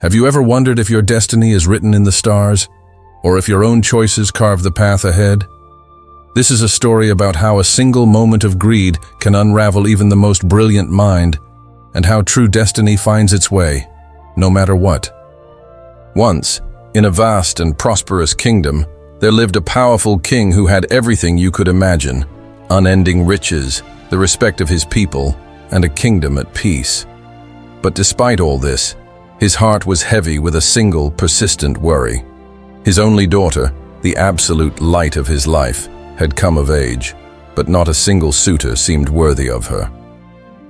Have you ever wondered if your destiny is written in the stars, or if your own choices carve the path ahead? This is a story about how a single moment of greed can unravel even the most brilliant mind, and how true destiny finds its way, no matter what. Once, in a vast and prosperous kingdom, there lived a powerful king who had everything you could imagine: unending riches, the respect of his people, and a kingdom at peace. But despite all this, his heart was heavy with a single, persistent worry. His only daughter, the absolute light of his life, had come of age, but not a single suitor seemed worthy of her.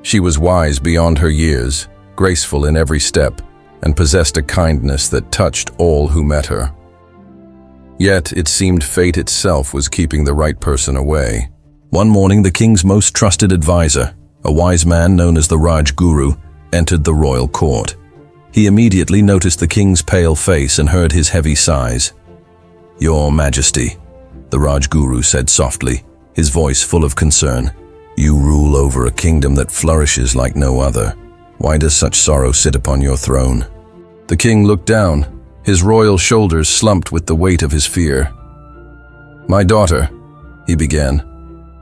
She was wise beyond her years, graceful in every step, and possessed a kindness that touched all who met her. Yet it seemed fate itself was keeping the right person away. One morning, the king's most trusted advisor, a wise man known as the Raj Guru, entered the royal court. He immediately noticed the king's pale face and heard his heavy sighs. "Your Majesty," the Raj Guru said softly, his voice full of concern, "you rule over a kingdom that flourishes like no other. Why does such sorrow sit upon your throne?" The king looked down, his royal shoulders slumped with the weight of his fear. "My daughter," he began,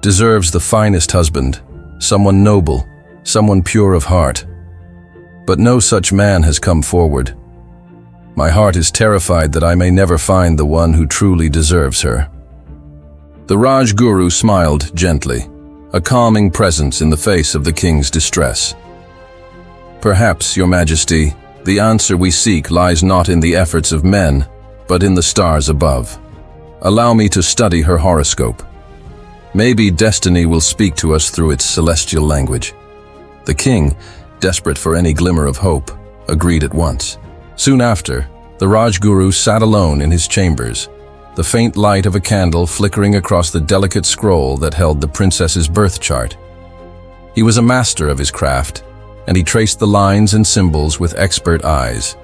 "deserves the finest husband, someone noble, someone pure of heart. But no such man has come forward. My heart is terrified that I may never find the one who truly deserves her." The Raj Guru smiled gently, a calming presence in the face of the king's distress. "Perhaps, Your Majesty, the answer we seek lies not in the efforts of men, but in the stars above. Allow me to study her horoscope. Maybe destiny will speak to us through its celestial language." The king, desperate for any glimmer of hope, agreed at once. Soon after, the Raj Guru sat alone in his chambers, the faint light of a candle flickering across the delicate scroll that held the princess's birth chart. He was a master of his craft, and he traced the lines and symbols with expert eyes.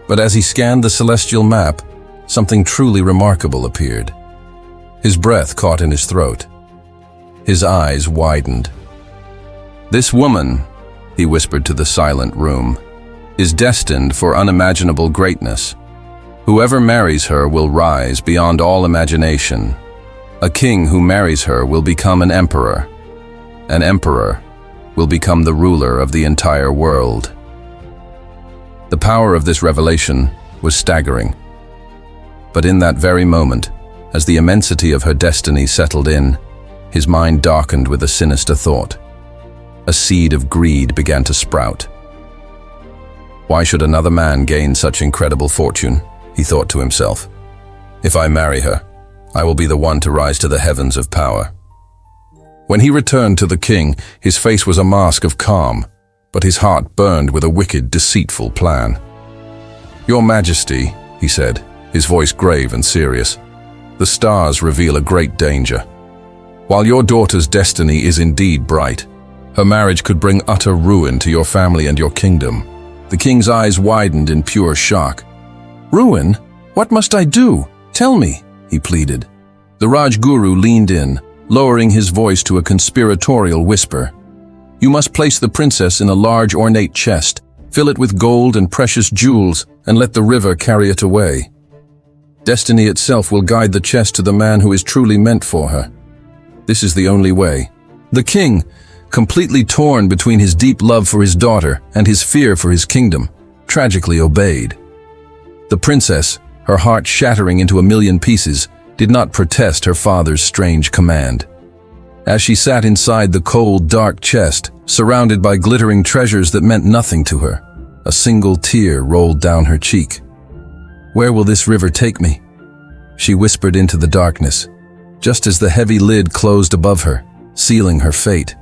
But as he scanned the celestial map, something truly remarkable appeared. His breath caught in his throat. His eyes widened. "This woman," he whispered to the silent room, "is destined for unimaginable greatness. Whoever marries her will rise beyond all imagination. A king who marries her will become an emperor. An emperor will become the ruler of the entire world." The power of this revelation was staggering. But in that very moment, as the immensity of her destiny settled in, his mind darkened with a sinister thought. A seed of greed began to sprout. "Why should another man gain such incredible fortune?" he thought to himself. "If I marry her, I will be the one to rise to the heavens of power." When he returned to the king, his face was a mask of calm, but his heart burned with a wicked, deceitful plan. "Your Majesty," he said, his voice grave and serious, "the stars reveal a great danger. While your daughter's destiny is indeed bright, her marriage could bring utter ruin to your family and your kingdom." The king's eyes widened in pure shock. "Ruin? What must I do? Tell me," he pleaded. The Raj Guru leaned in, lowering his voice to a conspiratorial whisper. "You must place the princess in a large ornate chest, fill it with gold and precious jewels, and let the river carry it away. Destiny itself will guide the chest to the man who is truly meant for her. This is the only way." The king, completely torn between his deep love for his daughter and his fear for his kingdom, tragically obeyed. The princess, her heart shattering into a million pieces, did not protest her father's strange command. As she sat inside the cold, dark chest, surrounded by glittering treasures that meant nothing to her, a single tear rolled down her cheek. "Where will this river take me?" she whispered into the darkness, just as the heavy lid closed above her, sealing her fate.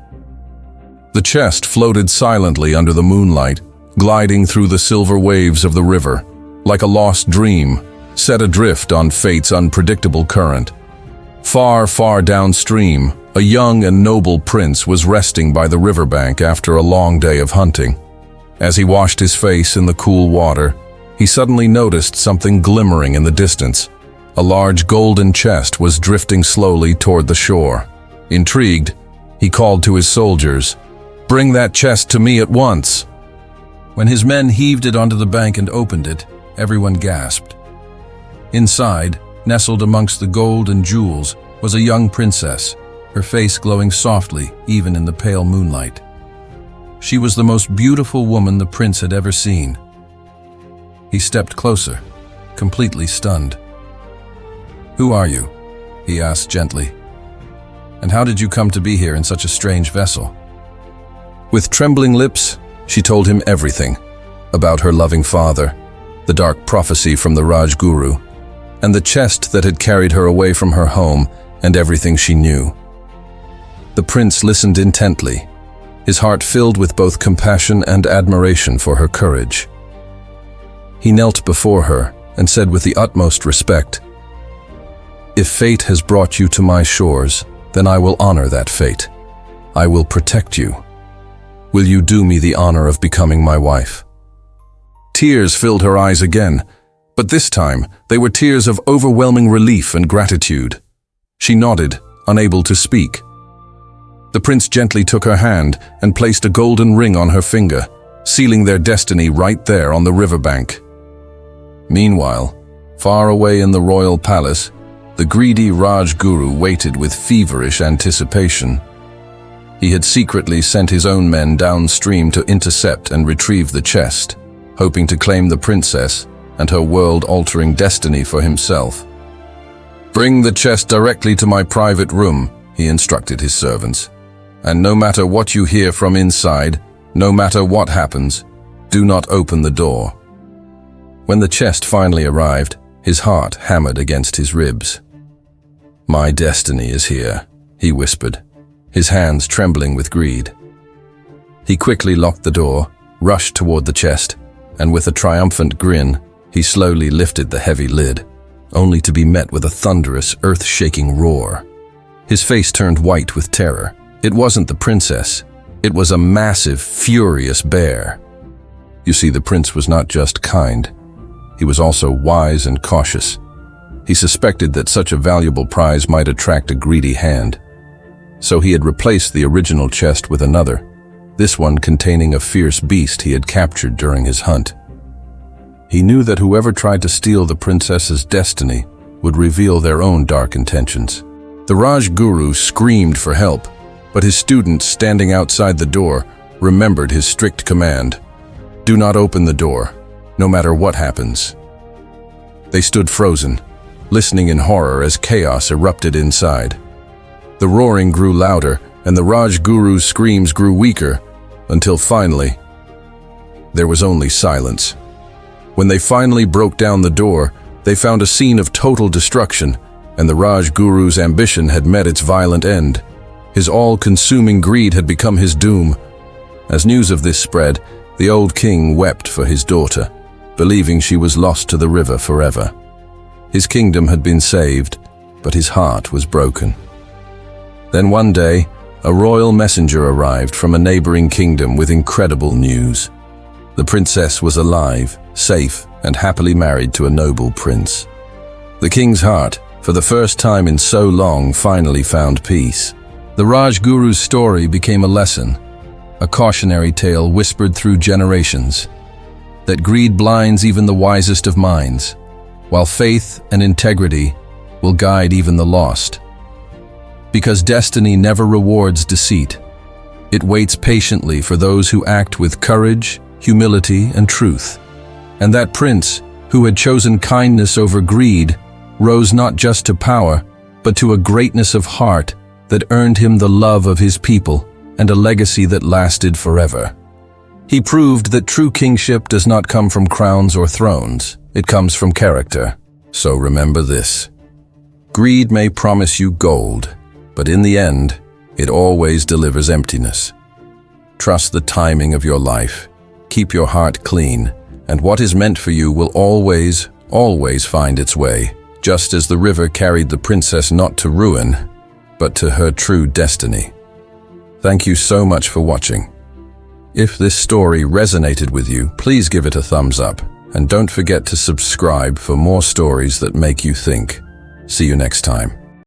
The chest floated silently under the moonlight, gliding through the silver waves of the river, like a lost dream, set adrift on fate's unpredictable current. Far, far downstream, a young and noble prince was resting by the riverbank after a long day of hunting. As he washed his face in the cool water, he suddenly noticed something glimmering in the distance. A large golden chest was drifting slowly toward the shore. Intrigued, he called to his soldiers, "Bring that chest to me at once." When his men heaved it onto the bank and opened it, everyone gasped. Inside, nestled amongst the gold and jewels, was a young princess, her face glowing softly even in the pale moonlight. She was the most beautiful woman the prince had ever seen. He stepped closer, completely stunned. "Who are you?" he asked gently. "And how did you come to be here in such a strange vessel?" With trembling lips, she told him everything about her loving father, the dark prophecy from the Rajguru, and the chest that had carried her away from her home and everything she knew. The prince listened intently, his heart filled with both compassion and admiration for her courage. He knelt before her and said with the utmost respect, "If fate has brought you to my shores, then I will honor that fate. I will protect you. Will you do me the honor of becoming my wife?" Tears filled her eyes again, but this time they were tears of overwhelming relief and gratitude. She nodded, unable to speak. The prince gently took her hand and placed a golden ring on her finger, sealing their destiny right there on the riverbank. Meanwhile, far away in the royal palace, the greedy Rajguru waited with feverish anticipation. He had secretly sent his own men downstream to intercept and retrieve the chest, hoping to claim the princess and her world-altering destiny for himself. "Bring the chest directly to my private room," he instructed his servants. "And no matter what you hear from inside, no matter what happens, do not open the door." When the chest finally arrived, his heart hammered against his ribs. "My destiny is here," he whispered, his hands trembling with greed. He quickly locked the door, rushed toward the chest, and with a triumphant grin, he slowly lifted the heavy lid, only to be met with a thunderous, earth-shaking roar. His face turned white with terror. It wasn't the princess. It was a massive, furious bear. You see, the prince was not just kind. He was also wise and cautious. He suspected that such a valuable prize might attract a greedy hand. So he had replaced the original chest with another, this one containing a fierce beast he had captured during his hunt. He knew that whoever tried to steal the princess's destiny would reveal their own dark intentions. The Rajguru screamed for help, but his students standing outside the door remembered his strict command: "Do not open the door, no matter what happens." They stood frozen, listening in horror as chaos erupted inside. The roaring grew louder, and the Rajguru's screams grew weaker, until finally, there was only silence. When they finally broke down the door, they found a scene of total destruction, and the Rajguru's ambition had met its violent end. His all-consuming greed had become his doom. As news of this spread, the old king wept for his daughter, believing she was lost to the river forever. His kingdom had been saved, but his heart was broken. Then one day, a royal messenger arrived from a neighboring kingdom with incredible news. The princess was alive, safe, and happily married to a noble prince. The king's heart, for the first time in so long, finally found peace. The Rajguru's story became a lesson, a cautionary tale whispered through generations, that greed blinds even the wisest of minds, while faith and integrity will guide even the lost. Because destiny never rewards deceit. It waits patiently for those who act with courage, humility, and truth. And that prince, who had chosen kindness over greed, rose not just to power, but to a greatness of heart that earned him the love of his people and a legacy that lasted forever. He proved that true kingship does not come from crowns or thrones. It comes from character. So remember this: greed may promise you gold, but in the end, it always delivers emptiness. Trust the timing of your life. Keep your heart clean, and what is meant for you will always, always find its way, just as the river carried the princess not to ruin, but to her true destiny. Thank you so much for watching. If this story resonated with you, please give it a thumbs up, and don't forget to subscribe for more stories that make you think. See you next time.